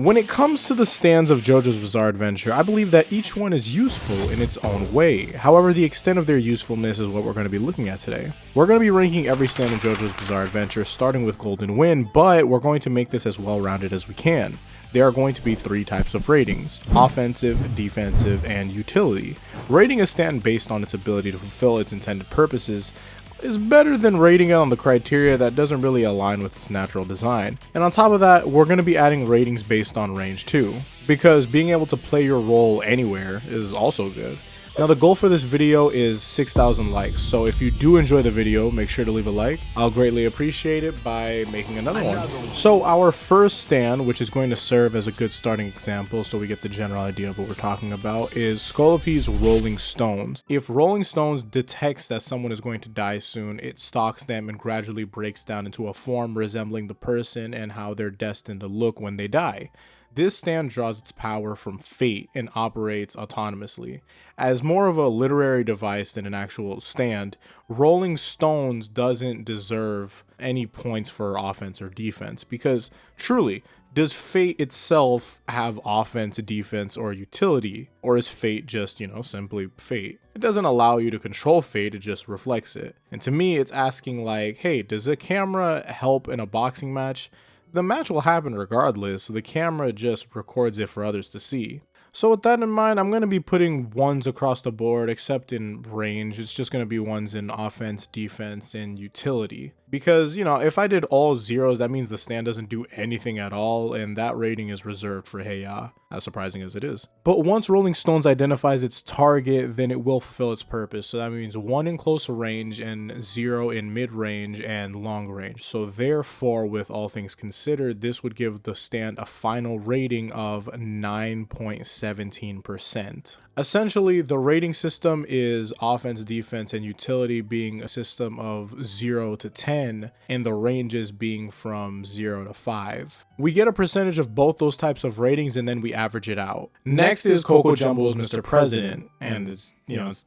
When it comes to the stands of JoJo's Bizarre Adventure, I believe that each one is useful in its own way. However, the extent of their usefulness is what we're going to be looking at today. We're going to be ranking every stand in JoJo's Bizarre Adventure starting with Golden Wind, but we're going to make this as well-rounded as we can. There are going to be three types of ratings: offensive, defensive, and utility. Rating a stand based on its ability to fulfill its intended purposes is better than rating it on the criteria that doesn't really align with its natural design. And on top of that, we're going to be adding ratings based on range too, because being able to play your role anywhere is also good. Now the goal for this video is 6,000 likes, so if you do enjoy the video, make sure to leave a like. I'll greatly appreciate it by making another one. So our first stand, which is going to serve as a good starting example so we get the general idea of what we're talking about, is Skolopi's Rolling Stones. If Rolling Stones detects that someone is going to die soon, it stalks them and gradually breaks down into a form resembling the person and how they're destined to look when they die. This stand draws its power from fate and operates autonomously. As more of a literary device than an actual stand, Rolling Stones doesn't deserve any points for offense or defense, because truly, does fate itself have offense, defense, or utility? Or is fate just, simply fate? It doesn't allow you to control fate, it just reflects it. And to me, it's asking like, hey, does a camera help in a boxing match? The match will happen regardless, the camera just records it for others to see. So with that in mind, I'm going to be putting ones across the board, except in range. It's just going to be ones in offense, defense, and utility. Because, if I did all zeros, that means the stand doesn't do anything at all, and that rating is reserved for Heya, as surprising as it is. But once Rolling Stones identifies its target, then it will fulfill its purpose. So that means 1 in close range and 0 in mid-range and long range. So therefore, with all things considered, this would give the stand a final rating of 9.17%. Essentially, the rating system is offense, defense, and utility being a system of 0 to 10, and the ranges being from 0 to 5. We get a percentage of both those types of ratings, and then we average it out. Next is Coco Jumbo's Mr. President, and it's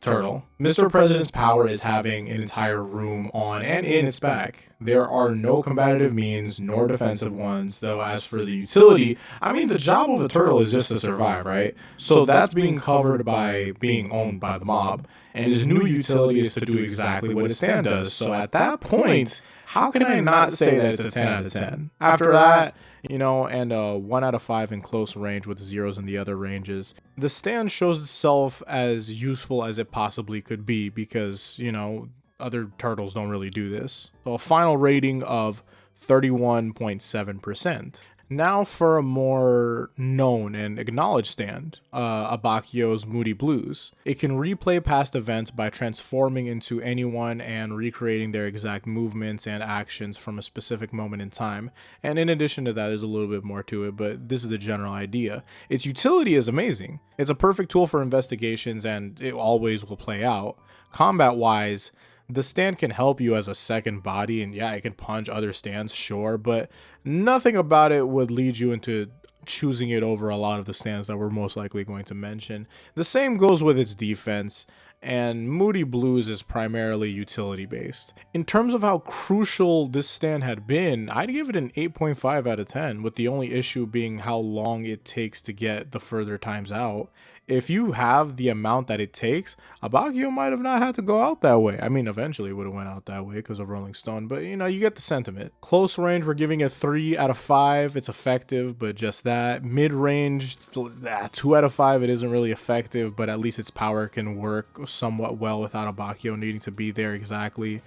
Turtle. Mr. President's power is having an entire room on and in its back. There are no combative means nor defensive ones, though as for the utility, the job of a turtle is just to survive, right? So that's being covered by being owned by the mob, and his new utility is to do exactly what his stand does. So at that point, how can I not say that it's a 10 out of 10? After that, and a 1 out of 5 in close range with zeros in the other ranges, the stand shows itself as useful as it possibly could be because, other turtles don't really do this. So a final rating of 31.7%. Now for a more known and acknowledged stand, Abakio's Moody Blues. It can replay past events by transforming into anyone and recreating their exact movements and actions from a specific moment in time. And in addition to that, there's a little bit more to it, but this is the general idea. Its utility is amazing. It's a perfect tool for investigations, and it always will play out. Combat-wise, the stand can help you as a second body, and yeah, it can punch other stands, sure, but nothing about it would lead you into choosing it over a lot of the stands that we're most likely going to mention. The same goes with its defense, and Moody Blues is primarily utility based. In terms of how crucial this stand had been, I'd give it an 8.5 out of 10, with the only issue being how long it takes to get the further times out. If you have the amount that it takes, Abakio might have not had to go out that way. Eventually it would have went out that way because of Rolling Stone, but you get the sentiment. Close range, we're giving it 3 out of 5. It's effective, but just that. Mid-range, 2 out of 5. It isn't really effective, but at least its power can work somewhat well without Abakio needing to be there exactly.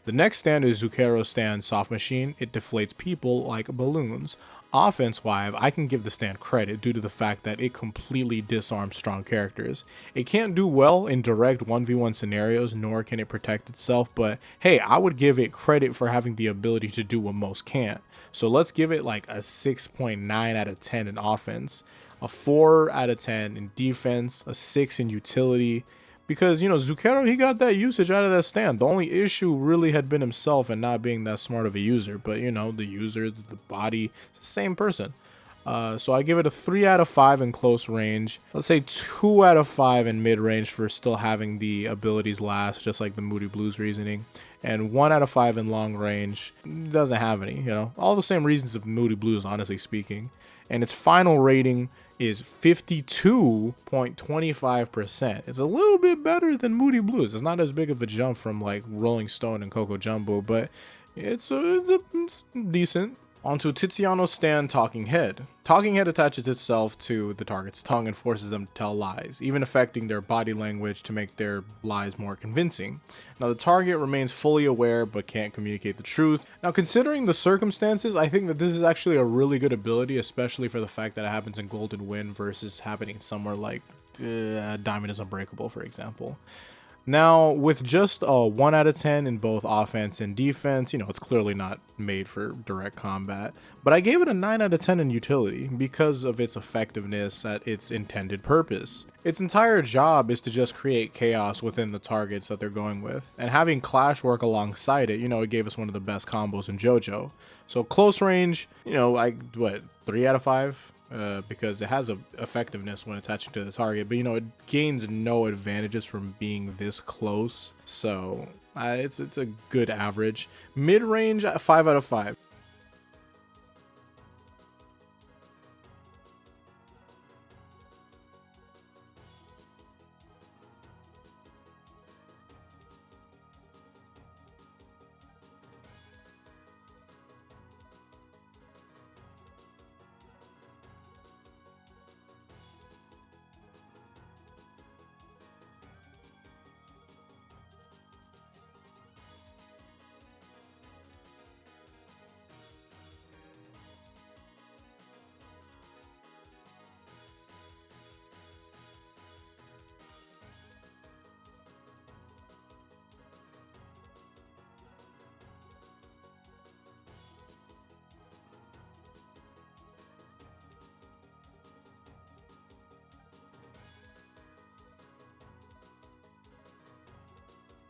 The next stand is Zukero's stand Soft Machine. It deflates people like balloons. Offense-wise, I can give the stand credit due to the fact that it completely disarms strong characters. It can't do well in direct 1v1 scenarios, nor can it protect itself, but hey, I would give it credit for having the ability to do what most can't. So let's give it like a 6.9 out of 10 in offense, a 4 out of 10 in defense, a 6 in utility, because, Zukero, he got that usage out of that stand. The only issue really had been himself and not being that smart of a user. But, the user, the body, it's the same person. So I give it a 3 out of 5 in close range. Let's say 2 out of 5 in mid range for still having the abilities last, just like the Moody Blues reasoning. And 1 out of 5 in long range. Doesn't have any, all the same reasons of Moody Blues, honestly speaking. And its final rating is 52.25%. It's a little bit better than Moody Blues. It's not as big of a jump from like Rolling Stone and Coco Jumbo, but it's decent. Onto Tiziano's stand Talking Head. Talking Head attaches itself to the target's tongue and forces them to tell lies, even affecting their body language to make their lies more convincing. Now the target remains fully aware but can't communicate the truth. Now considering the circumstances, I think that this is actually a really good ability, especially for the fact that it happens in Golden Wind versus happening somewhere like Diamond is Unbreakable, for example. Now, with just a 1 out of 10 in both offense and defense, it's clearly not made for direct combat, but I gave it a 9 out of 10 in utility because of its effectiveness at its intended purpose. Its entire job is to just create chaos within the targets that they're going with, and having Clash work alongside it, it gave us one of the best combos in JoJo. So close range, 3 out of 5? Because it has a effectiveness when attaching to the target, but it gains no advantages from being this close, so it's a good average. Mid-range, 5 out of 5.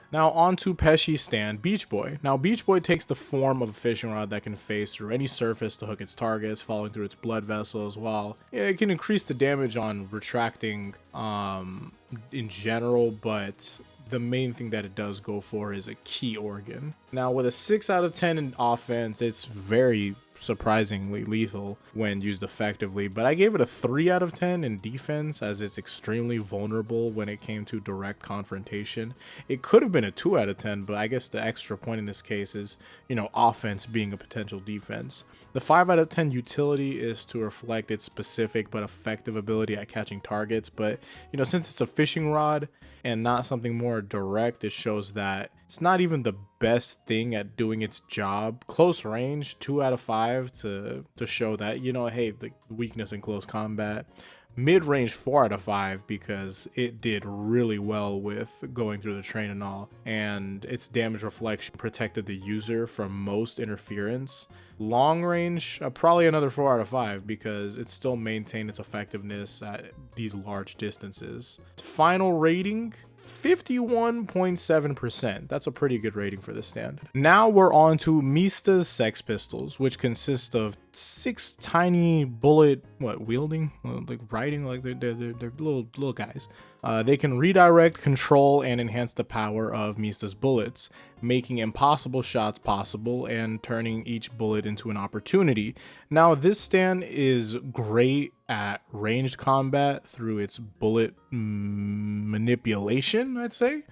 Now on to Pesci's stand, Beach Boy. Now Beach Boy takes the form of a fishing rod that can phase through any surface to hook its targets, following through its blood vessels, while it can increase the damage on retracting in general, but the main thing that it does go for is a key organ. Now with a 6 out of 10 in offense, it's very surprisingly lethal when used effectively, but I gave it a 3 out of 10 in defense as it's extremely vulnerable when it came to direct confrontation. It could have been a 2 out of 10, but I guess the extra point in this case is, offense being a potential defense. The 5 out of 10 utility is to reflect its specific but effective ability at catching targets, but since it's a fishing rod and not something more direct, it shows that it's not even the best thing at doing its job. Close range, 2 out of 5 to show that, hey, the weakness in close combat. Mid-range, 4 out of 5 because it did really well with going through the train and all, and its damage reflection protected the user from most interference. Long range, probably another 4 out of 5 because it still maintained its effectiveness at these large distances. Final rating, 51.7%. That's a pretty good rating for this stand. Now we're on to Mista's Sex Pistols, which consist of 6 tiny bullet, wielding? Like riding, like they're little guys. They can redirect, control, and enhance the power of Mista's bullets, making impossible shots possible and turning each bullet into an opportunity. Now, this stand is great at ranged combat through its bullet manipulation, I'd say.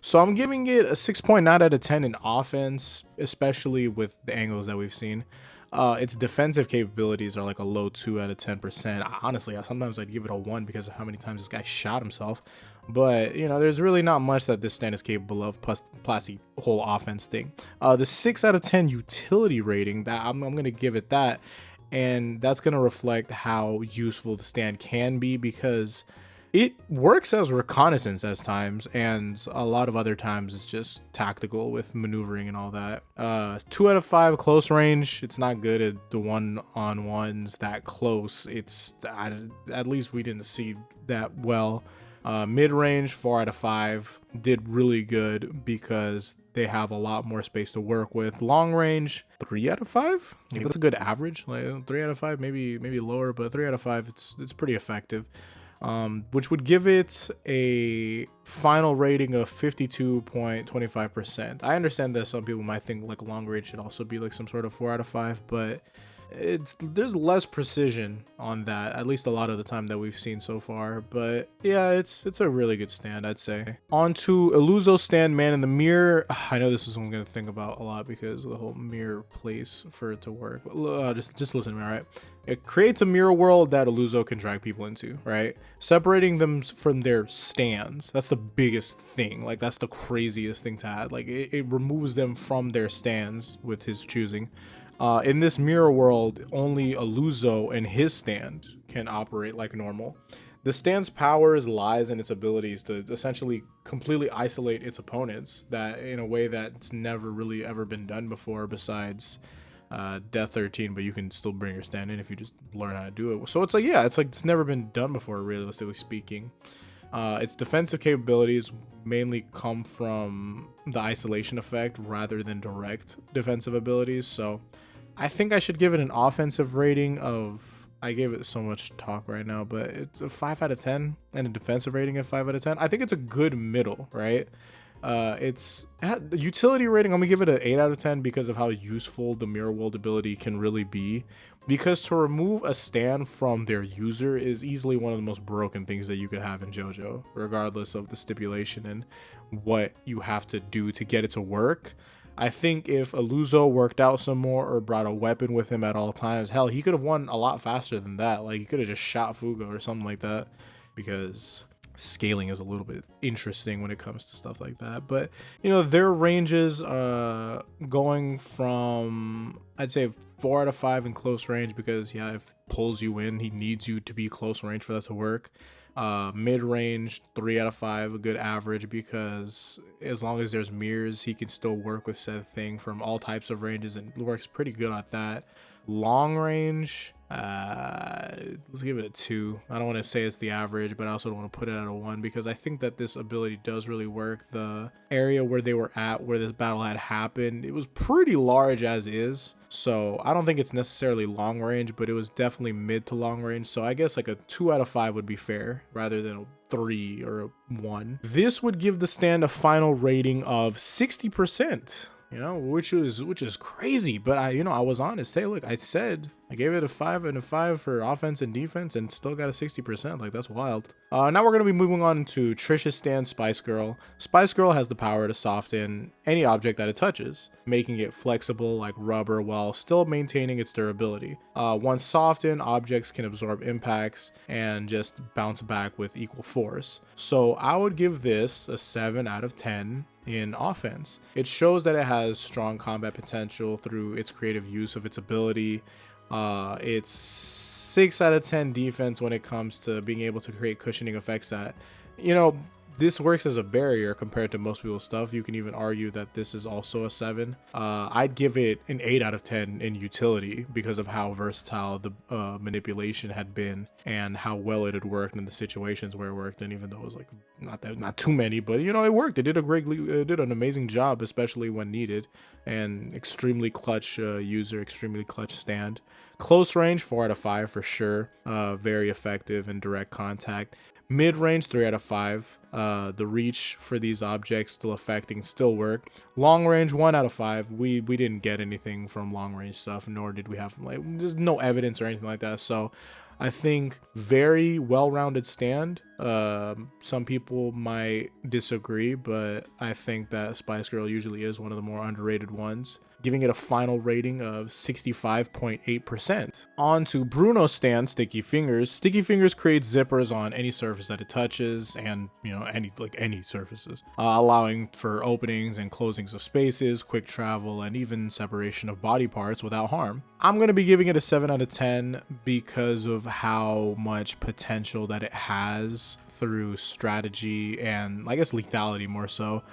So I'm giving it a 6.9 out of 10 in offense, especially with the angles that we've seen. Its defensive capabilities are like a low 2 out of 10%. Honestly, sometimes I'd give it a 1 because of how many times this guy shot himself. But, there's really not much that this stand is capable of, plus the whole offense thing. The 6 out of 10 utility rating, that I'm going to give it that. And that's going to reflect how useful the stand can be because it works as reconnaissance at times, and a lot of other times it's just tactical with maneuvering and all that. 2 out of 5 close range. It's not good at the one-on-ones that close. It's at least we didn't see that well. Mid-range, 4 out of 5. Did really good because they have a lot more space to work with. Long range, 3 out of 5. Like, that's a good average. Like 3 out of 5, maybe lower, but 3 out of 5, it's pretty effective. Which would give it a final rating of 52.25%. I understand that some people might think like long range should also be like some sort of 4 out of 5, but there's less precision on that, at least a lot of the time that we've seen so far. But yeah, it's a really good stand, I'd say. On to Illuzo's stand, Man in the Mirror. I know this is what I'm gonna think about a lot because of the whole mirror place for it to work. But, just listen to me, all right? It creates a mirror world that Illuzo can drag people into, right? Separating them from their stands. That's the biggest thing. Like, that's the craziest thing to add. Like, it removes them from their stands with his choosing. In this mirror world, only Illuzo and his stand can operate like normal. The stand's powers lies in its abilities to essentially completely isolate its opponents, that in a way that's never really ever been done before besides Death 13, but you can still bring your stand in if you just learn how to do it. So it's like, yeah, it's never been done before, realistically speaking. Its defensive capabilities mainly come from the isolation effect rather than direct defensive abilities. So I think I should give it an offensive rating of, I gave it so much talk right now, but it's a 5 out of 10 and a defensive rating of 5 out of 10. I think it's a good middle, right? It's at the utility rating, I'm gonna give it an 8 out of 10 because of how useful the mirror world ability can really be. Because to remove a stand from their user is easily one of the most broken things that you could have in JoJo, regardless of the stipulation and what you have to do to get it to work. I think if Illuzo worked out some more or brought a weapon with him at all times, hell, he could have won a lot faster than that. Like, he could have just shot Fugo or something like that, because scaling is a little bit interesting when it comes to stuff like that. But, you know, their ranges going from, I'd say 4 out of 5 in close range, because yeah, if pulls you in, he needs you to be close range for that to work. Mid-range, 3 out of 5, a good average, because as long as there's mirrors, he can still work with said thing from all types of ranges and works pretty good at that. Long range, let's give it a 2. I don't want to say it's the average, but I also don't want to put it at a 1, because I think that this ability does really work. The area where they were at, where this battle had happened, it was pretty large as is, so I don't think it's necessarily long range, but it was definitely mid to long range. So I guess like a 2 out of 5 would be fair rather than a 3 or a 1. This would give the stand a final rating of 60%. You know, which is crazy, but I was honest. Hey, look, I said I gave it a 5 and a 5 for offense and defense, and still got a 60%. Like, that's wild. Now we're gonna be moving on to Trish's stand, Spice Girl. Spice Girl has the power to soften any object that it touches, making it flexible like rubber while still maintaining its durability. Once softened, objects can absorb impacts and just bounce back with equal force. So I would give this a 7 out of 10. In offense, it shows that it has strong combat potential through its creative use of its ability. It's 6 out of 10 defense when it comes to being able to create cushioning effects that, you know, this works as a barrier compared to most people's stuff. You can even argue that this is also a 7. I'd give it an 8 out of 10 in utility because of how versatile the manipulation had been and how well it had worked in the situations where it worked. And even though it was like not too many, but you know, it worked. It did an amazing job, especially when needed. And extremely clutch user, extremely clutch stand. Close range, 4 out of 5 for sure. Very effective in direct contact. Mid-range, 3 out of 5. The reach for these objects still affecting still work. Long range, 1 out of 5. We didn't get anything from long range stuff, nor did we have, like, there's no evidence or anything like that. So I think very well-rounded stand. Some people might disagree, but I think that Spice Girl usually is one of the more underrated ones, giving it a final rating of 65.8%. On to Bruno's stand, Sticky Fingers. Sticky Fingers creates zippers on any surface that it touches, and you know, any surfaces, allowing for openings and closings of spaces, quick travel, and even separation of body parts without harm. I'm going to be giving it a 7 out of 10 because of how much potential that it has through strategy and I guess lethality more so.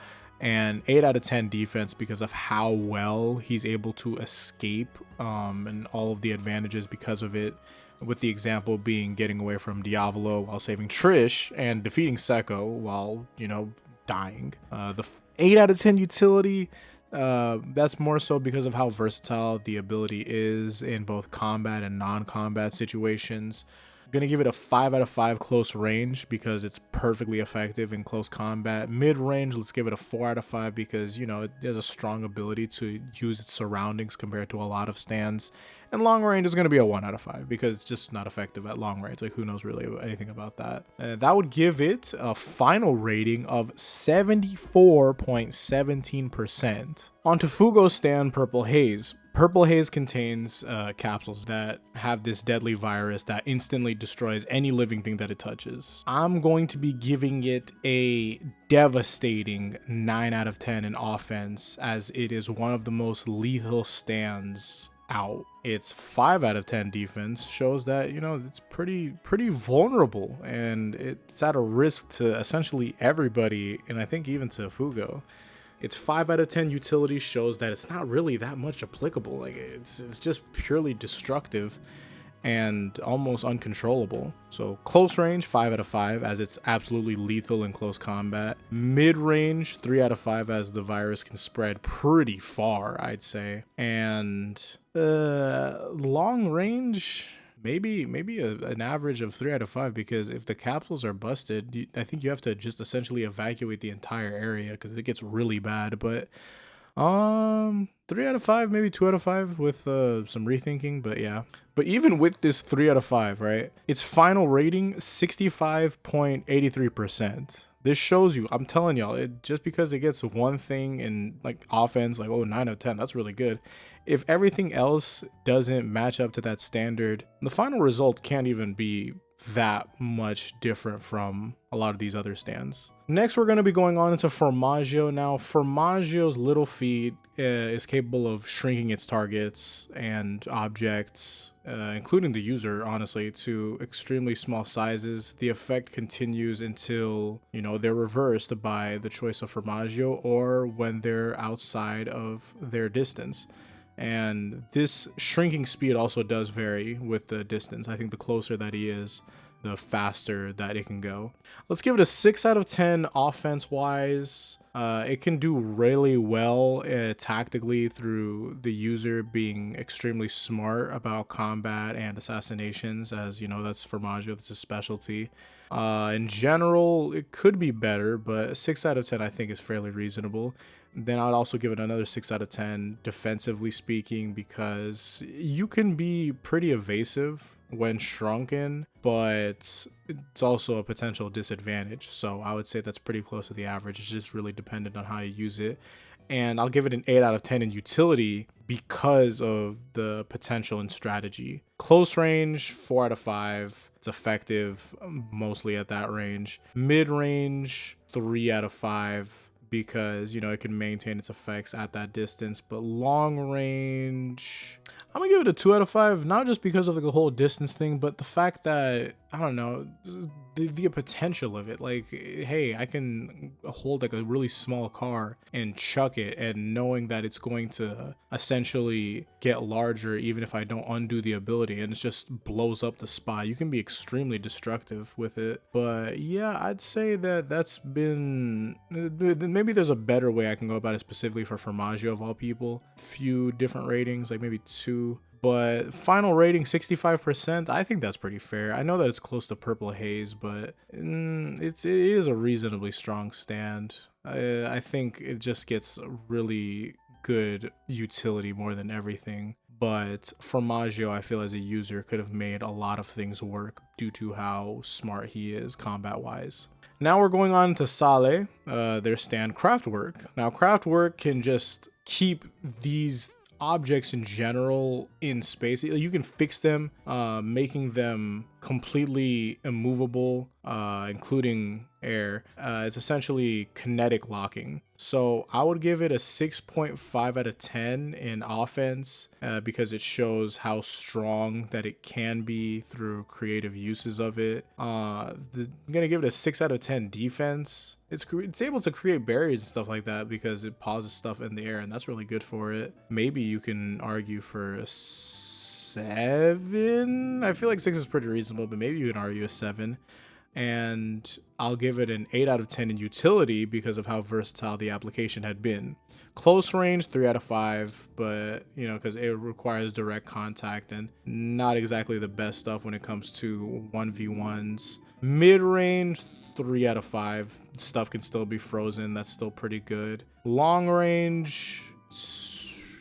And 8 out of 10 defense because of how well he's able to escape and all of the advantages because of it with the example being getting away from Diavolo while saving Trish and defeating Sekko while, you know, dying. The 8 out of 10 utility, that's more so because of how versatile the ability is in both combat and non-combat situations. I'm gonna give it a 5 out of 5 close range because it's perfectly effective in close combat. Mid-range, let's give it a 4 out of 5 because, you know, it has a strong ability to use its surroundings compared to a lot of stands. And long range is going to be a 1 out of 5 because it's just not effective at long range. Like, who knows really anything about that? That would give it a final rating of 74.17%. On to Fugo's stand, Purple Haze. Purple Haze contains capsules that have this deadly virus that instantly destroys any living thing that it touches. I'm going to be giving it a devastating 9 out of 10 in offense, as it is one of the most lethal stands out. Its 5 out of 10 defense shows that, you know, it's pretty vulnerable, and it's at a risk to essentially everybody, and I think even to Fugo. Its 5 out of 10 utility shows that it's not really that much applicable. Like, it's just purely destructive and almost uncontrollable. So close range, 5 out of 5, as it's absolutely lethal in close combat. Mid range, 3 out of 5, as the virus can spread pretty far, I'd say. And long range, maybe an average of 3 out of 5, because if the capsules are busted, I think you have to just essentially evacuate the entire area because it gets really bad. But 3 out of 5, maybe 2 out of 5 with some rethinking, but yeah. But even with this 3 out of 5, right, its final rating, 65.83%. This shows you, I'm telling y'all, just because it gets one thing in like offense, like, oh, 9 out of 10, that's really good. If everything else doesn't match up to that standard, the final result can't even be that much different from a lot of these other stands. Next, we're going to be going on into Formaggio. Now, Formaggio's little feet is capable of shrinking its targets and objects, including the user, honestly, to extremely small sizes. The effect continues until, you know, they're reversed by the choice of Formaggio or when they're outside of their distance. And this shrinking speed also does vary with the distance. I think the closer that he is, the faster that it can go. Let's give it a 6 out of 10 offense wise. It can do really well tactically through the user being extremely smart about combat and assassinations, as you know, that's Formaggio, that's a specialty. In general, it could be better, but 6 out of 10 I think is fairly reasonable. Then I'd also give it another 6 out of 10 defensively speaking, because you can be pretty evasive when shrunken, but it's also a potential disadvantage. So I would say that's pretty close to the average. It's just really dependent on how you use it. And I'll give it an 8 out of 10 in utility because of the potential and strategy. Close range, 4 out of 5. It's effective mostly at that range. Mid range, 3 out of 5. Because, you know, it can maintain its effects at that distance. But long range, I'm gonna give it a 2 out of 5, not just because of the whole distance thing, but the fact that, I don't know, the potential of it. Like, hey, I can hold like a really small car and chuck it, and knowing that it's going to essentially get larger even if I don't undo the ability, and it just blows up the spot. You can be extremely destructive with it. But yeah, I'd say that that's been, maybe there's a better way I can go about it specifically for Formaggio of all people. Few different ratings, like maybe 2. But final rating 65%, I think that's pretty fair. I know that it's close to Purple Haze, but it is a reasonably strong stand. I think it just gets really good utility more than everything. But Formaggio, I feel as a user, could have made a lot of things work due to how smart he is combat-wise. Now we're going on to Sale, their stand Craftwork. Now Craftwork can just keep these objects in general in space. You can fix them, making them completely immovable, including air. It's essentially kinetic locking. So I would give it a 6.5 out of 10 in offense, because it shows how strong that it can be through creative uses of it. I'm gonna give it a 6 out of 10 defense. It's able to create barriers and stuff like that because it pauses stuff in the air, and that's really good for it. Maybe you can argue for a 7. I feel like 6 is pretty reasonable, but maybe you can argue a 7. And I'll give it an 8 out of 10 in utility because of how versatile the application had been. Close range, 3 out of 5, but you know, because it requires direct contact and not exactly the best stuff when it comes to 1v1s. Mid range, 3 out of 5. Stuff can still be frozen. That's still pretty good. Long range,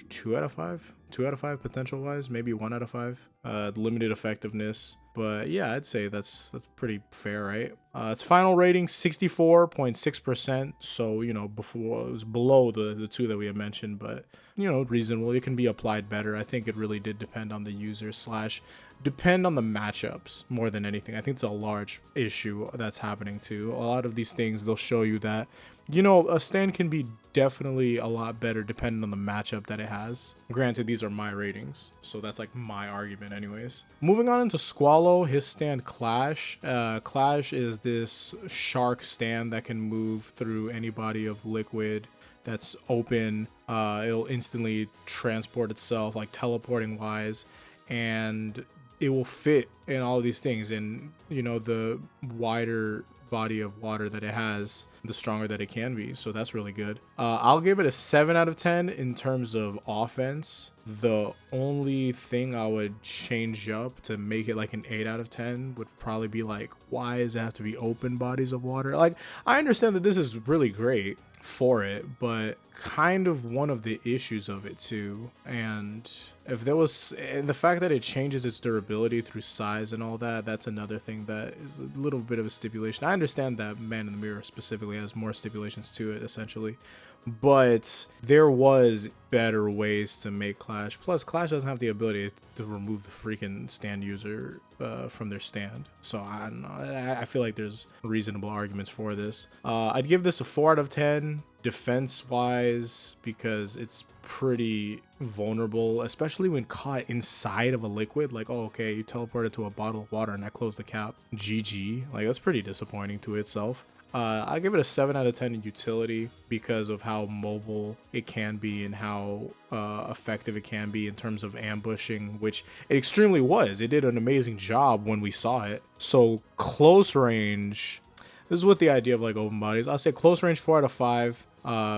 2 out of 5. 2 out of 5 potential wise, maybe 1 out of 5. Limited effectiveness. But yeah, I'd say that's pretty fair, right? Its final rating, 64.6%. So, you know, before it was below the 2 that we had mentioned, but, you know, reasonable. It can be applied better. I think it really did depend on the user / depend on the matchups more than anything. I think it's a large issue that's happening too. A lot of these things, they'll show you that, you know, a stand can be definitely a lot better depending on the matchup that it has. Granted, these are my ratings, so that's like my argument anyways. Moving on into Squallow, his stand Clash. Clash is this shark stand that can move through any body of liquid that's open. It'll instantly transport itself, like teleporting wise, and it will fit in all of these things. And you know, the wider body of water that it has, the stronger that it can be, so that's really good. I'll give it a 7 out of 10 in terms of offense. The only thing I would change up to make it like an 8 out of 10 would probably be like, why does it have to be open bodies of water? Like, I understand that this is really great for it, but kind of one of the issues of it too. And if there was, and the fact that it changes its durability through size and all that, that's another thing that is a little bit of a stipulation. I understand that Man in the Mirror specifically has more stipulations to it essentially, but there was better ways to make Clash. Plus, Clash doesn't have the ability to remove the freaking stand user from their stand. So I don't know. I feel like there's reasonable arguments for this. I'd give this a 4 out of 10 defense wise because it's pretty vulnerable, especially when caught inside of a liquid. Like, oh, okay, you teleported to a bottle of water and I closed the cap. GG. Like, that's pretty disappointing to itself. I give it a 7 out of 10 in utility because of how mobile it can be and how effective it can be in terms of ambushing, which it extremely was. It did an amazing job when we saw it. So close range, this is with the idea of like open bodies. I'll say close range 4 out of 5.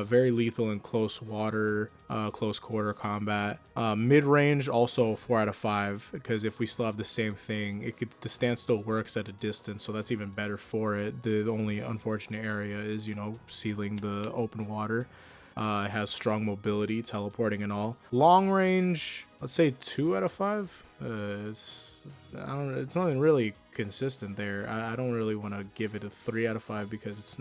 Very lethal in close water, close quarter combat. Mid range also 4 out of 5 because if we still have the same thing, the stand still works at a distance, so that's even better for it. The only unfortunate area is, you know, sealing the open water. It has strong mobility, teleporting and all. Long range, let's say 2 out of 5. It's not even really consistent there. I don't really want to give it a 3 out of 5 because it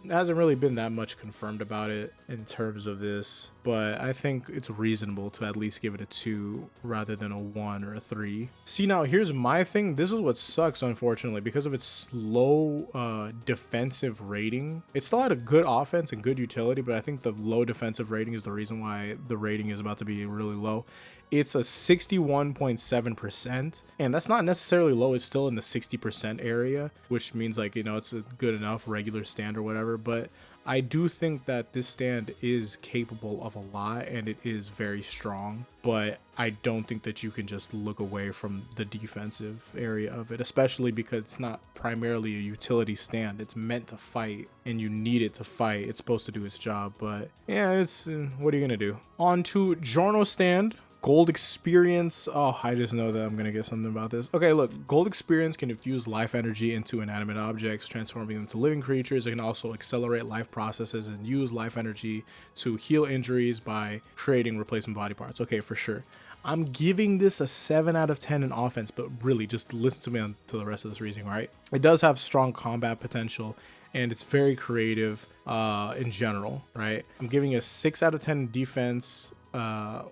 hasn't really been that much confirmed about it in terms of this, but I think it's reasonable to at least give it a 2 rather than a 1 or a 3. See, now here's my thing. This is what sucks, unfortunately, because of its low defensive rating. It still had a good offense and good utility, but I think the low defensive rating is the reason why the rating is about to be really low. It's a 61.7%, and that's not necessarily low. It's still in the 60% area, which means, like, you know, it's a good enough regular stand or whatever. But I do think that this stand is capable of a lot, and it is very strong. But I don't think that you can just look away from the defensive area of it, especially because it's not primarily a utility stand. It's meant to fight, and you need it to fight. It's supposed to do its job, but yeah, it's what are you gonna do? On to Giorno stand. Gold experience. Oh, I just know that I'm gonna get something about this. Okay, look, gold experience can infuse life energy into inanimate objects, transforming them to living creatures. It can also accelerate life processes and use life energy to heal injuries by creating replacement body parts. Okay, for sure. I'm giving this a 7 out of 10 in offense, but really just listen to me to the rest of this reasoning, right? It does have strong combat potential and it's very creative in general, right? I'm giving it a 6 out of 10 in defense.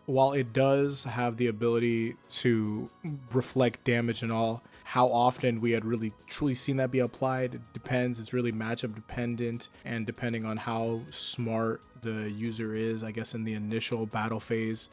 While it does have the ability to reflect damage and all, how often we had really truly seen that be applied, it depends. It's really matchup dependent, and depending on how smart the user is, I guess, in the initial battle phase.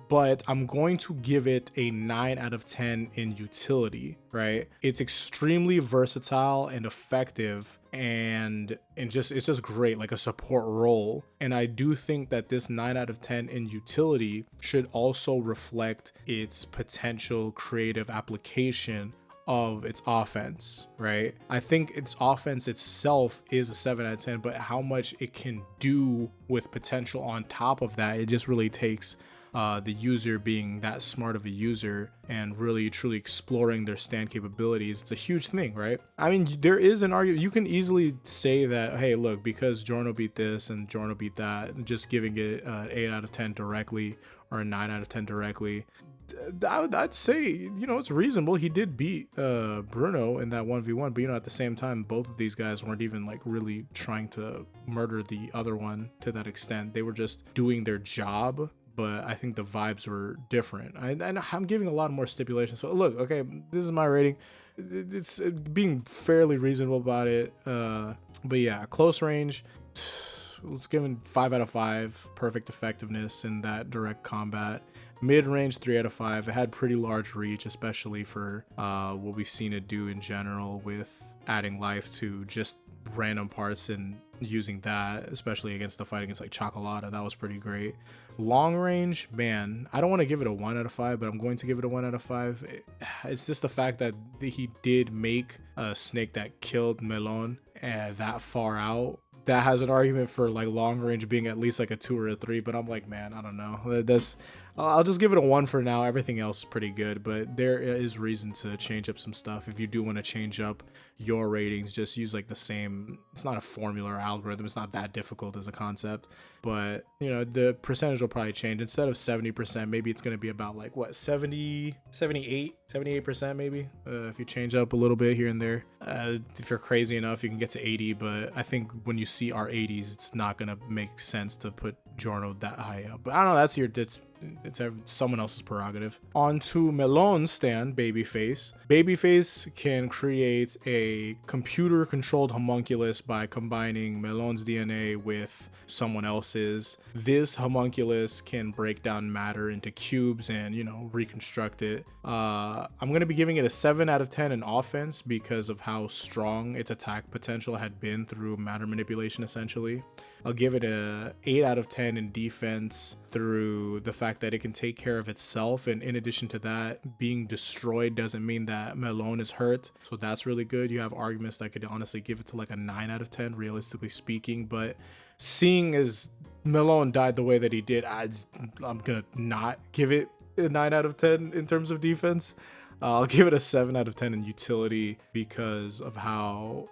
but I'm going to give it a 9 out of 10 in utility, right? It's extremely versatile and effective, and it's just great, like a support role. And I do think that this 9 out of 10 in utility should also reflect its potential creative application of its offense, right? I think its offense itself is a 7 out of 10, but how much it can do with potential on top of that, it just really takes the user being that smart of a user and really truly exploring their stand capabilities. It's a huge thing, right? I mean, there is an argument. You can easily say that, hey, look, because Giorno beat this and Giorno beat that, just giving it an 8 out of 10 directly or a 9 out of 10 directly, I'd say, it's reasonable. He did beat Bruno in that 1v1, but at the same time, both of these guys weren't even like really trying to murder the other one to that extent. They were just doing their job, but I think the vibes were different. I'm giving a lot more stipulations. So look, okay, this is my rating. It's being fairly reasonable about it. But yeah, close range, let's give it 5 out of 5. Perfect effectiveness in that direct combat. Mid-range, 3 out of 5. It had pretty large reach, especially for what we've seen it do in general with adding life to just random parts and using that, especially against the fight against like Chocolata. That was pretty great. Long range, man, I don't want to give it a 1 out of 5, but I'm going to give it a 1 out of 5. It's just the fact that he did make a snake that killed Melon that far out. That has an argument for like long range being at least like a 2 or a 3, but I'm like, man, I don't know. I'll just give it a 1 for now. Everything else is pretty good, but there is reason to change up some stuff. If you do want to change up your ratings, just use like the same. It's not a formula or algorithm. It's not that difficult as a concept, but the percentage will probably change. Instead of 70%, maybe it's going to be about like what, 78% maybe. If you change up a little bit here and there. If you're crazy enough, you can get to 80, but I think when you see our 80s, it's not going to make sense to put Giorno that high up. But I don't know, it's someone else's prerogative. On to Melon's stand, Babyface. Babyface can create a computer-controlled homunculus by combining Melon's DNA with someone else's. This homunculus can break down matter into cubes and, reconstruct it. I'm going to be giving it a 7 out of 10 in offense because of how strong its attack potential had been through matter manipulation, essentially. I'll give it a 8 out of 10 in defense through the fact that it can take care of itself, and in addition to that, being destroyed doesn't mean that Melon is hurt, so that's really good. You have arguments that could honestly give it to like a 9 out of 10, realistically speaking, but seeing as Melon died the way that he did, I'm gonna not give it a 9 out of 10 in terms of defense. I'll give it a 7 out of 10 in utility because of how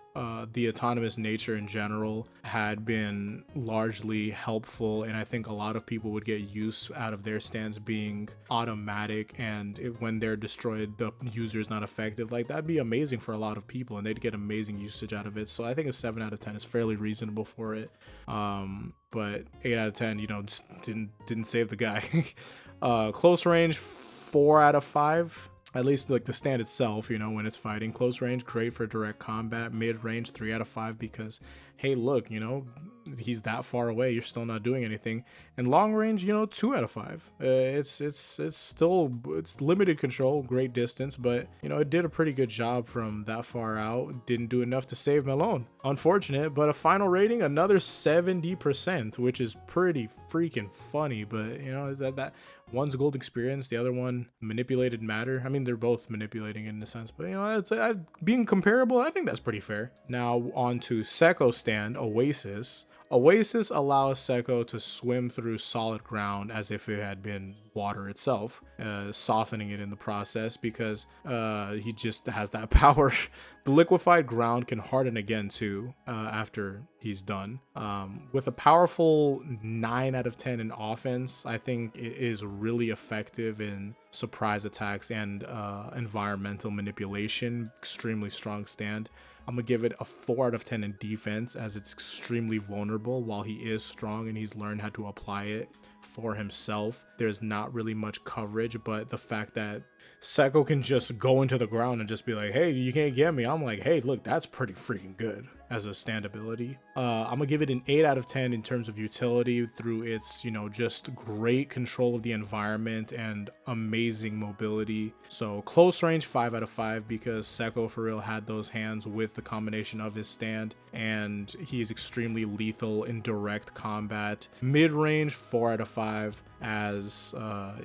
the autonomous nature in general had been largely helpful, and I think a lot of people would get use out of their stands being automatic, and when they're destroyed, the user is not effective. Like, that'd be amazing for a lot of people, and they'd get amazing usage out of it. So I think a 7 out of 10 is fairly reasonable for it. But 8 out of 10, just didn't save the guy. Close range, 4 out of 5. At least like the stand itself, when it's fighting. Close range, great for direct combat. Mid range, 3 out of 5 because, hey, look, he's that far away, you're still not doing anything. And long range, 2 out of 5. It's limited control, great distance, but it did a pretty good job from that far out. Didn't do enough to save Melon. Unfortunate, but a final rating, another 70%, which is pretty freaking funny. But that one's gold experience, the other one manipulated matter. I mean, they're both manipulating it in a sense, but it's being comparable. I think that's pretty fair. Now on to Seko's stand, Oasis. Oasis allows Seko to swim through solid ground as if it had been water itself, softening it in the process because he just has that power. The liquefied ground can harden again too after he's done. With a powerful 9 out of 10 in offense, I think it is really effective in surprise attacks and environmental manipulation. Extremely strong stand. I'm going to give it a 4 out of 10 in defense as it's extremely vulnerable. While he is strong and he's learned how to apply it for himself, there's not really much coverage, but the fact that Seko can just go into the ground and just be like, hey, you can't get me. I'm like, hey, look, that's pretty freaking good as a stand ability. I'm gonna give it an 8 out of 10 in terms of utility through its, just great control of the environment and amazing mobility. So close range, 5 out of 5, because Seko for real had those hands with the combination of his stand, and he's extremely lethal in direct combat. Mid range, 4 out of 5, as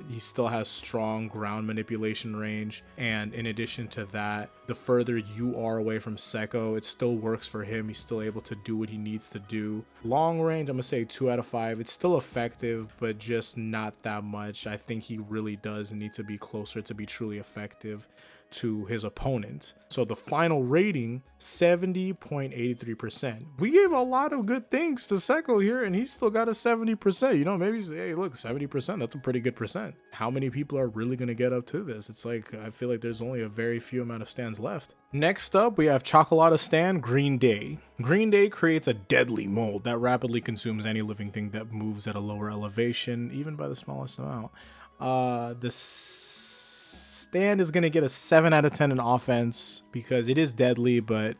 he still has strong ground manipulation range, and in addition to that, the further you are away from Seko, it still works for him. He's still able to do what he needs to do. Long range, I'm gonna say 2 out of 5. It's still effective, but just not that much. I think he really does need to be closer to be truly effective to his opponent. So the final rating, 70.83%. We gave a lot of good things to Seko here, and he's still got a 70%. Maybe say, hey, look, 70%, that's a pretty good percent. How many people are really going to get up to this? It's like, I feel like there's only a very few amount of stands left. Next up, we have Chocolata stand, Green Day. Green Day creates a deadly mold that rapidly consumes any living thing that moves at a lower elevation, even by the smallest amount. The stand is going to get a 7 out of 10 in offense because it is deadly, but,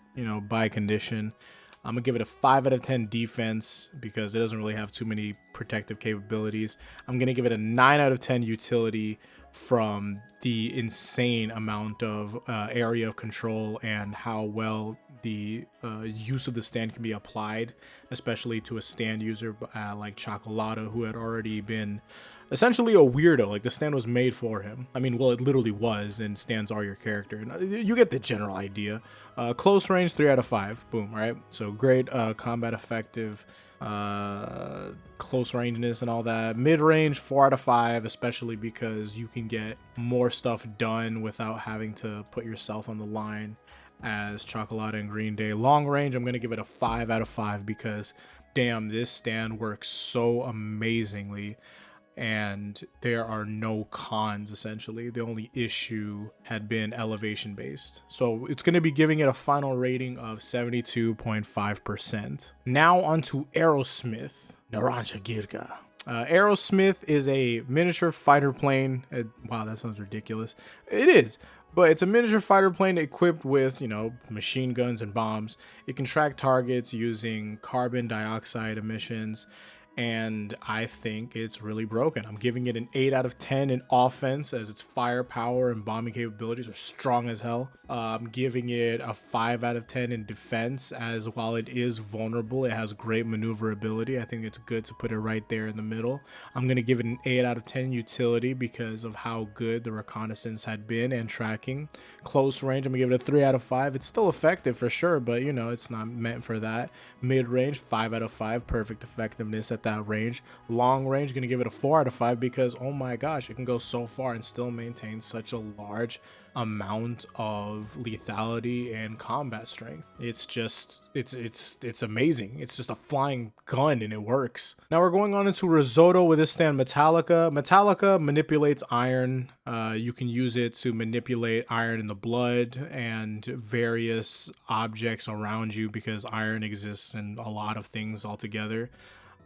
by condition. I'm going to give it a 5 out of 10 defense because it doesn't really have too many protective capabilities. I'm going to give it a 9 out of 10 utility from the insane amount of area of control and how well the use of the stand can be applied, especially to a stand user like Chocolata, who had already been essentially a weirdo. Like, the stand was made for him. I mean, well, it literally was, and stands are your character. And you get the general idea. Close range, 3 out of 5. Boom, right? So great combat effective, close rangeness and all that. Mid range, 4 out of 5, especially because you can get more stuff done without having to put yourself on the line as Chocolata and Green Day. Long range, I'm going to give it a 5 out of 5 because, damn, this stand works so amazingly. And there are no cons, essentially. The only issue had been elevation based. So it's going to be giving it a final rating of 72.5%. Now onto Aerosmith, Naranja Girka. Aerosmith is a miniature fighter plane. Wow, that sounds ridiculous. It is. But it's a miniature fighter plane equipped with, machine guns and bombs. It can track targets using carbon dioxide emissions, and I think it's really broken. I'm giving it an 8 out of 10 in offense, as its firepower and bombing capabilities are strong as hell. I'm giving it a 5 out of 10 in defense, as while it is vulnerable, it has great maneuverability. I think it's good to put it right there in the middle. I'm going to give it an 8 out of 10 utility because of how good the reconnaissance had been and tracking. Close range, I'm going to give it a 3 out of 5. It's still effective for sure, but it's not meant for that. Mid range, 5 out of 5. Perfect effectiveness at that range. Long range, going to give it a 4 out of 5 because, oh my gosh, it can go so far and still maintain such a large amount of lethality and combat strength. It's just it's amazing. It's just a flying gun and it works. Now we're going on into Risotto with this stand, Metallica manipulates iron. You can use it to manipulate iron in the blood and various objects around you because iron exists in a lot of things altogether.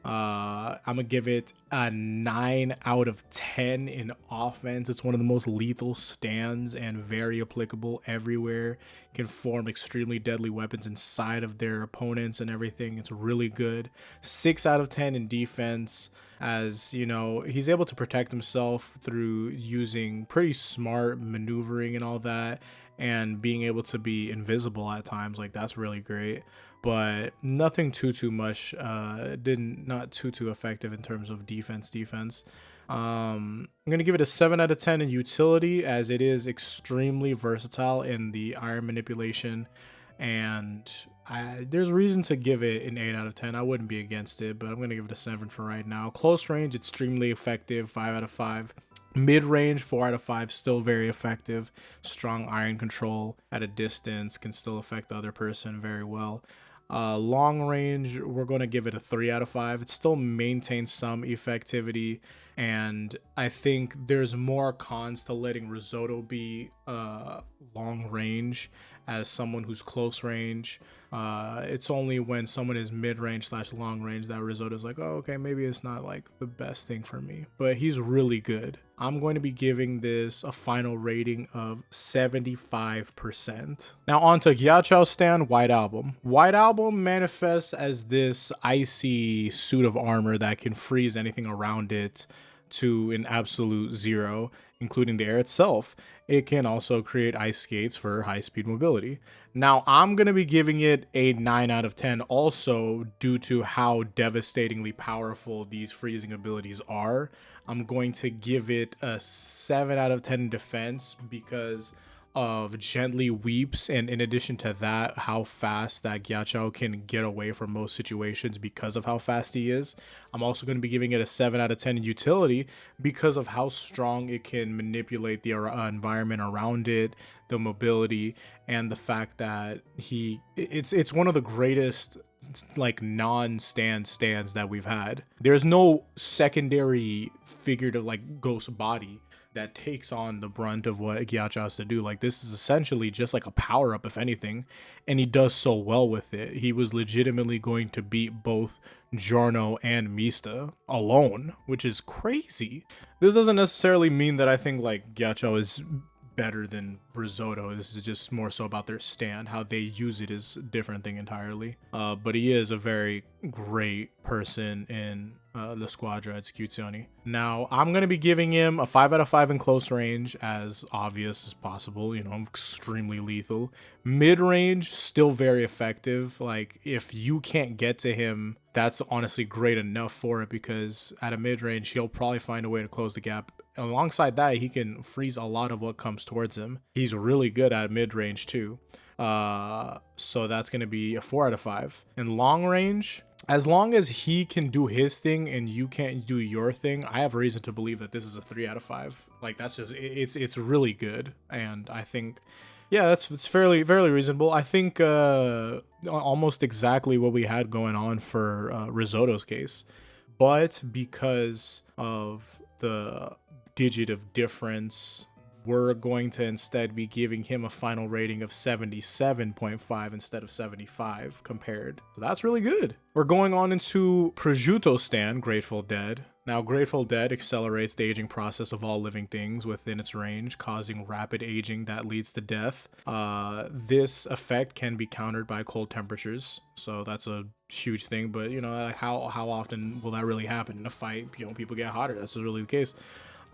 I'm gonna give it a 9 out of 10 in offense. It's one of the most lethal stands and very applicable everywhere. Can form extremely deadly weapons inside of their opponents and everything. It's really good. 6 out of 10 in defense, as he's able to protect himself through using pretty smart maneuvering and all that, and being able to be invisible at times. Like, that's really great. But nothing too much. Not too effective in terms of defense. I'm gonna give it a 7 out of 10 in utility, as it is extremely versatile in the iron manipulation, and there's reason to give it an 8 out of 10. I wouldn't be against it, but I'm gonna give it a 7 for right now. Close range, extremely effective, 5 out of 5. Mid-range, 4 out of 5, still very effective. Strong iron control at a distance, can still affect the other person very well. Long range, we're going to give it a 3 out of 5. It still maintains some effectivity, and I think there's more cons to letting Risotto be long range as someone who's close range. It's only when someone is mid-range / long range that Risotto's like, oh, okay, maybe it's not like the best thing for me, but he's really good. I'm going to be giving this a final rating of 75%. Now on to Gyachao stand White Album. White Album manifests as this icy suit of armor that can freeze anything around it to an absolute zero, including the air itself. It can also create ice skates for high-speed mobility. Now, I'm going to be giving it a 9 out of 10 also due to how devastatingly powerful these freezing abilities are. I'm going to give it a 7 out of 10 in defense because of Gently Weeps, and in addition to that, how fast that Gyachao can get away from most situations because of how fast he is. I'm also going to be giving it a 7 out of 10 in utility because of how strong it can manipulate the environment around it, the mobility, and the fact that it's one of the greatest like non-stand stands that we've had. There's no secondary figure to like Ghost Body that takes on the brunt of what Gyachao has to do. Like, this is essentially just like a power-up, if anything, and he does so well with it. He was legitimately going to beat both Giorno and Mista alone, which is crazy. This doesn't necessarily mean that I think like Gyachao is better than Risotto. This is just more so about their stand. How they use it is a different thing entirely. But he is a very great person in La Squadra Execuzioni. Now, I'm going to be giving him a 5 out of 5 in close range, as obvious as possible. You know, I'm extremely lethal. Mid-range, still very effective. Like, if you can't get to him, that's honestly great enough for it, because at a mid-range, he'll probably find a way to close the gap. Alongside that, he can freeze a lot of what comes towards him. He's really good at mid-range too. So that's going to be a 4 out of 5. In long range, as long as he can do his thing and you can't do your thing, I have reason to believe that this is a 3 out of 5. Like, that's just, it's really good. And I think, yeah, it's fairly reasonable. I think almost exactly what we had going on for Risotto's case. But because of the digit of difference, we're going to instead be giving him a final rating of 77.5 instead of 75 compared. So that's really good. We're going on into Prosciutto stand, Grateful Dead. Now, Grateful Dead accelerates the aging process of all living things within its range, causing rapid aging that leads to death. This effect can be countered by cold temperatures, so that's a huge thing. But, you know, how often will that really happen in a fight? You know, people get hotter. That's really the case.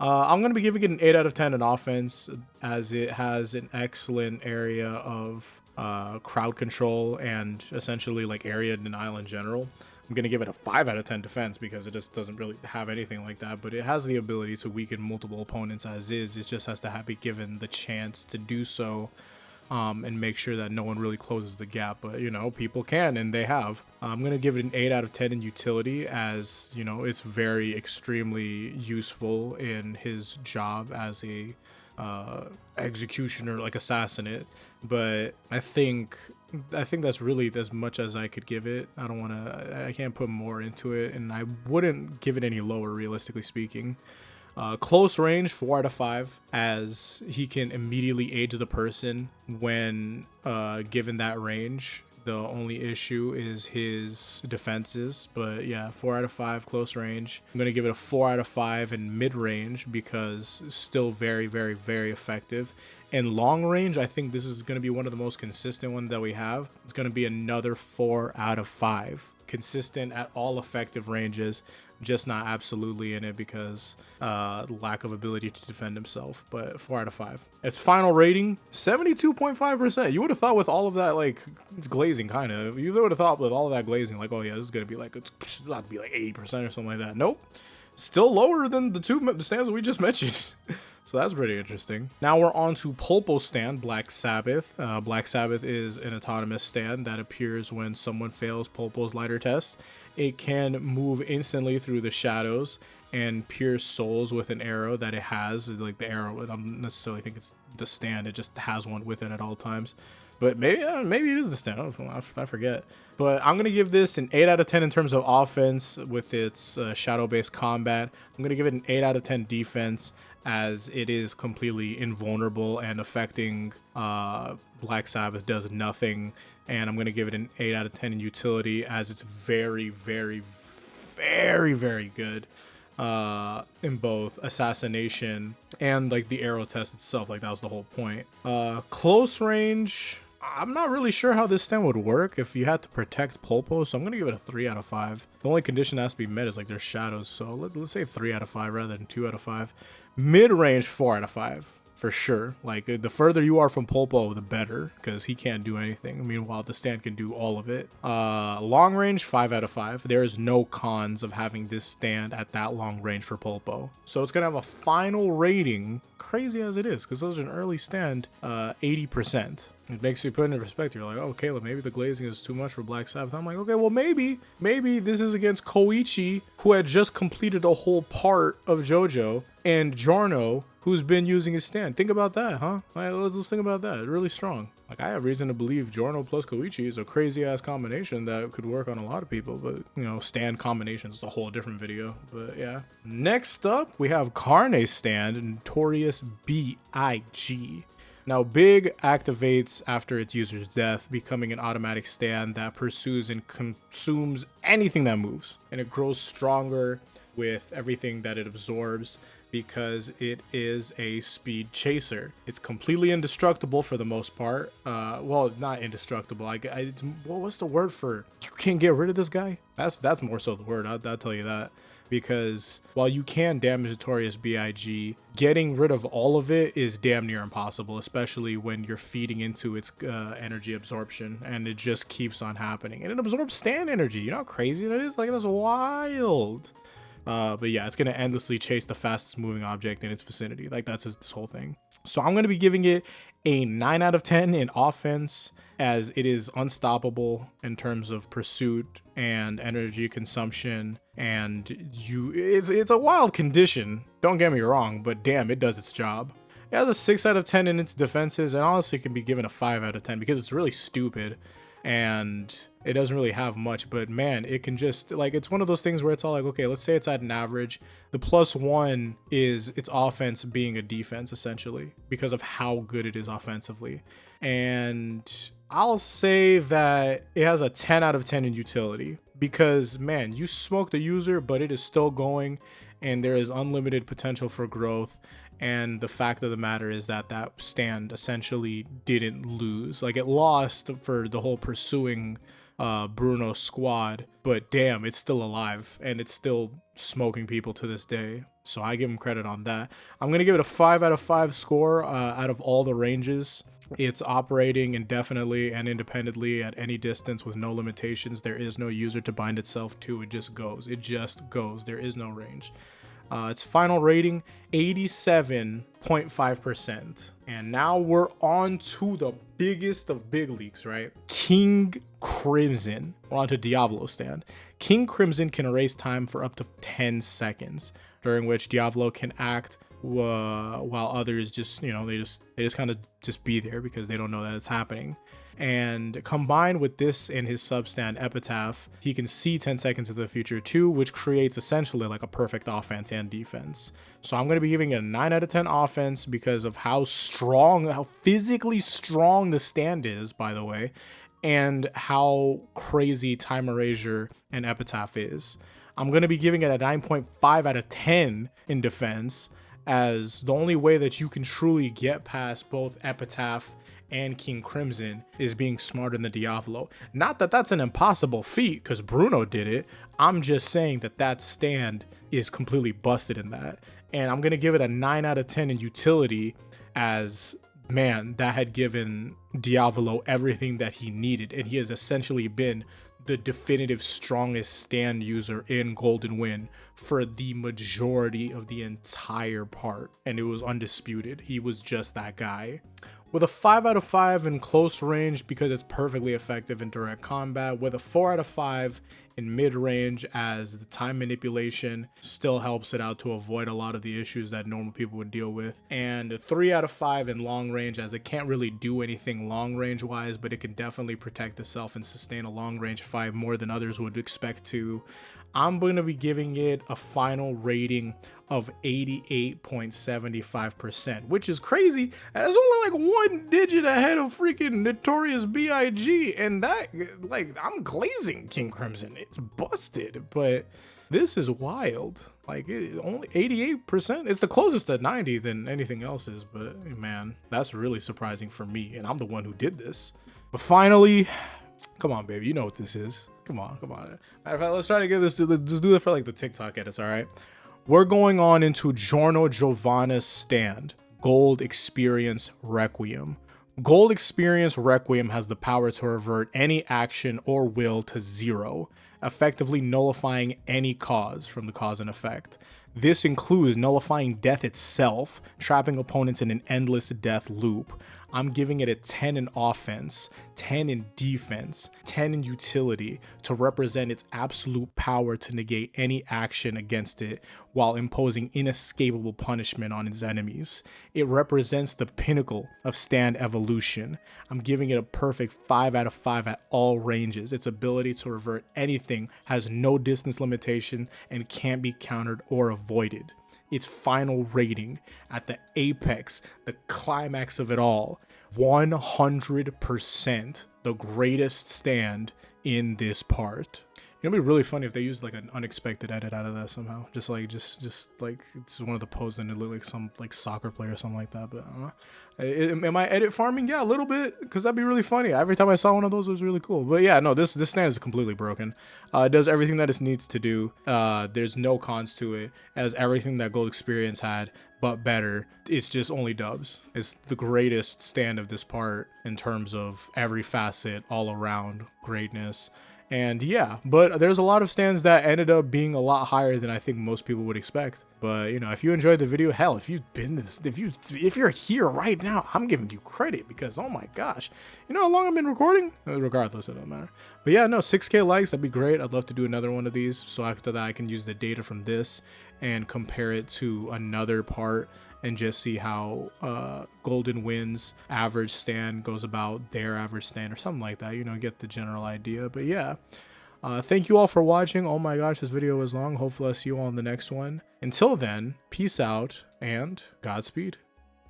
I'm going to be giving it an 8 out of 10 in offense, as it has an excellent area of crowd control and essentially like area denial in general. I'm going to give it a 5 out of 10 defense because it just doesn't really have anything like that, but it has the ability to weaken multiple opponents as is. It just has to be given the chance to do so. And make sure that no one really closes the gap. But, you know, people can, and they have. I'm going to give it an 8 out of 10 in utility, as, you know, it's very extremely useful in his job as a executioner, like assassinate. But I think that's really as much as I could give it. I can't put more into it, and I wouldn't give it any lower, realistically speaking. Close range, 4 out of 5, as he can immediately aid the person when given that range. The only issue is his defenses, but yeah, 4 out of 5 close range. I'm going to give it a 4 out of 5 in mid-range because it's still very, very, very effective. In long range, I think this is going to be one of the most consistent ones that we have. It's going to be another 4 out of 5. Consistent at all effective ranges, just not absolutely in it because lack of ability to defend himself. But 4 out of 5. Its final rating, 72.5%. You would have thought with all of that, like, it's glazing kind of. You would have thought with all of that glazing, like, oh yeah, this is going to be like, it's about to be like 80% or something like that. Nope. Still lower than the two stands that we just mentioned. So that's pretty interesting. Now we're on to Pulpo stand, Black Sabbath. Black Sabbath is an autonomous stand that appears when someone fails Pulpo's lighter test. It can move instantly through the shadows and pierce souls with an arrow that it has. Like the arrow, I don't necessarily think it's the stand. It just has one with it at all times. But maybe it is the stand. I forget. But I'm going to give this an 8 out of 10 in terms of offense with its shadow-based combat. I'm going to give it an 8 out of 10 defense, as it is completely invulnerable and affecting Black Sabbath does nothing And I'm going to give it an 8 out of 10 in utility, as it's very, very, very, very good in both assassination and like the arrow test itself. Like that was the whole point. Close range, I'm not really sure how this stand would work if you had to protect Pulpo, so I'm gonna give it a 3 out of 5. The only condition that has to be met is like there's shadows, so let's say 3 out of 5 rather than 2 out of 5. Mid-range, 4 out of 5 for sure. Like the further you are from Pulpo, the better, because he can't do anything. Meanwhile, the stand can do all of it. Long range, 5 out of 5. There is no cons of having this stand at that long range for Pulpo. So it's gonna have a final rating, crazy as it is, because those are an early stand, 80%. It makes you put into perspective. You're like, oh, Kaleb, maybe the glazing is too much for Black Sabbath. I'm like, okay, well, maybe this is against Koichi, who had just completed a whole part of JoJo, and Giorno, who's been using his stand. Think about that, huh? Like, let's think about that. Really strong. Like, I have reason to believe Giorno plus Koichi is a crazy ass combination that could work on a lot of people, but you know, stand combinations is a whole different video. But yeah. Next up, we have Carne's stand, Notorious B.I.G. Now, Big activates after its user's death, becoming an automatic stand that pursues and consumes anything that moves. And it grows stronger with everything that it absorbs because it is a speed chaser. It's completely indestructible for the most part. Well, not indestructible. What's the word for you can't get rid of this guy? That's more so the word. I'll tell you that. Because while you can damage Notorious B.I.G., getting rid of all of it is damn near impossible, especially when you're feeding into its energy absorption, and it just keeps on happening. And it absorbs stand energy. You know how crazy that is? Like, that's wild. But yeah, it's going to endlessly chase the fastest moving object in its vicinity. Like, that's this whole thing. So I'm going to be giving it a 9 out of 10 in offense, as it is unstoppable in terms of pursuit and energy consumption, and it's a wild condition, don't get me wrong, but damn, it does its job. It has a 6 out of 10 in its defenses, and honestly can be given a 5 out of 10 because it's really stupid and it doesn't really have much. But man, it can just, like, it's one of those things where it's all like, okay, let's say it's at an average. The +1 is its offense being a defense, essentially, because of how good it is offensively. And I'll say that it has a 10 out of 10 in utility, because man, you smoke the user, but it is still going, and there is unlimited potential for growth. And the fact of the matter is that that stand essentially didn't lose. Like, it lost for the whole pursuing Bruno squad, but damn, it's still alive and it's still smoking people to this day. So I give him credit on that. I'm going to give it a 5 out of 5 score out of all the ranges. It's operating indefinitely and independently at any distance with no limitations. There is no user to bind itself to. It just goes. It just goes. There is no range. Its final rating, 87.5%. And now we're on to the biggest of big leagues, right? King Crimson. We're on to Diavolo stand. King Crimson can erase time for up to 10 seconds, during which Diavolo can act while others just, you know, they just kind of just be there because they don't know that it's happening. And combined with this in his substand Epitaph, he can see 10 seconds into the future too, which creates essentially like a perfect offense and defense. So I'm going to be giving it a 9 out of 10 offense because of how physically strong the stand is, by the way, and how crazy Time Erasure and Epitaph is. I'm going to be giving it a 9.5 out of 10 in defense, as the only way that you can truly get past both Epitaph and King Crimson is being smarter than Diavolo. Not that that's an impossible feat, because Bruno did it. I'm just saying that that stand is completely busted in that. And I'm going to give it a 9 out of 10 in utility, as, man, that had given Diavolo everything that he needed. And he has essentially been the definitive strongest stand user in Golden Wind for the majority of the entire part. And it was undisputed. He was just that guy. With a 5 out of 5 in close range because it's perfectly effective in direct combat, with a 4 out of 5 in mid-range, as the time manipulation still helps it out to avoid a lot of the issues that normal people would deal with, and a 3 out of 5 in long range, as it can't really do anything long range wise, but it can definitely protect itself and sustain a long range fight more than others would expect to. I'm going to be giving it a final rating of 88.75%, which is crazy. That's only like one digit ahead of freaking Notorious B.I.G. And that, like, I'm glazing King Crimson. It's busted, but this is wild. Like, only 88%. It's the closest to 90 than anything else is, but man, that's really surprising for me. And I'm the one who did this. But finally, come on, baby. You know what this is. Come on, come on. Matter of fact, let's try to get this. Just do it for like the TikTok edits, all right? We're going on into Giorno Giovanna's stand, Gold Experience Requiem. Gold Experience Requiem has the power to revert any action or will to 0, effectively nullifying any cause from the cause and effect. This includes nullifying death itself, trapping opponents in an endless death loop. I'm giving it a 10 in offense, 10 in defense, 10 in utility to represent its absolute power to negate any action against it while imposing inescapable punishment on its enemies. It represents the pinnacle of stand evolution. I'm giving it a perfect 5 out of 5 at all ranges. Its ability to revert anything has no distance limitation and can't be countered or avoided. Its final rating at the apex, the climax of it all, 100% the greatest stand in this part. It'd be really funny if they used like an unexpected edit out of that somehow. Just like it's one of the poses and it looked like some like soccer player or something like that. But I don't know. Am I edit farming? Yeah, a little bit, because that'd be really funny. Every time I saw one of those, it was really cool. But yeah, no, this stand is completely broken. It does everything that it needs to do. There's no cons to it, as everything that Gold Experience had, but better. It's just only dubs. It's the greatest stand of this part in terms of every facet, all around greatness. And yeah, but there's a lot of stands that ended up being a lot higher than I think most people would expect. But you know, if you enjoyed the video, hell, if you've been this, if you're here right now, I'm giving you credit, because oh my gosh, you know how long I've been recording? Regardless, it doesn't matter. But yeah, no, 6K likes, that'd be great. I'd love to do another one of these, so after that I can use the data from this and compare it to another part and just see how Golden Wind's average stand goes about their average stand or something like that, you know, get the general idea. But yeah, thank you all for watching. Oh my gosh, this video was long. Hopefully I'll see you all in the next one. Until then, peace out and Godspeed.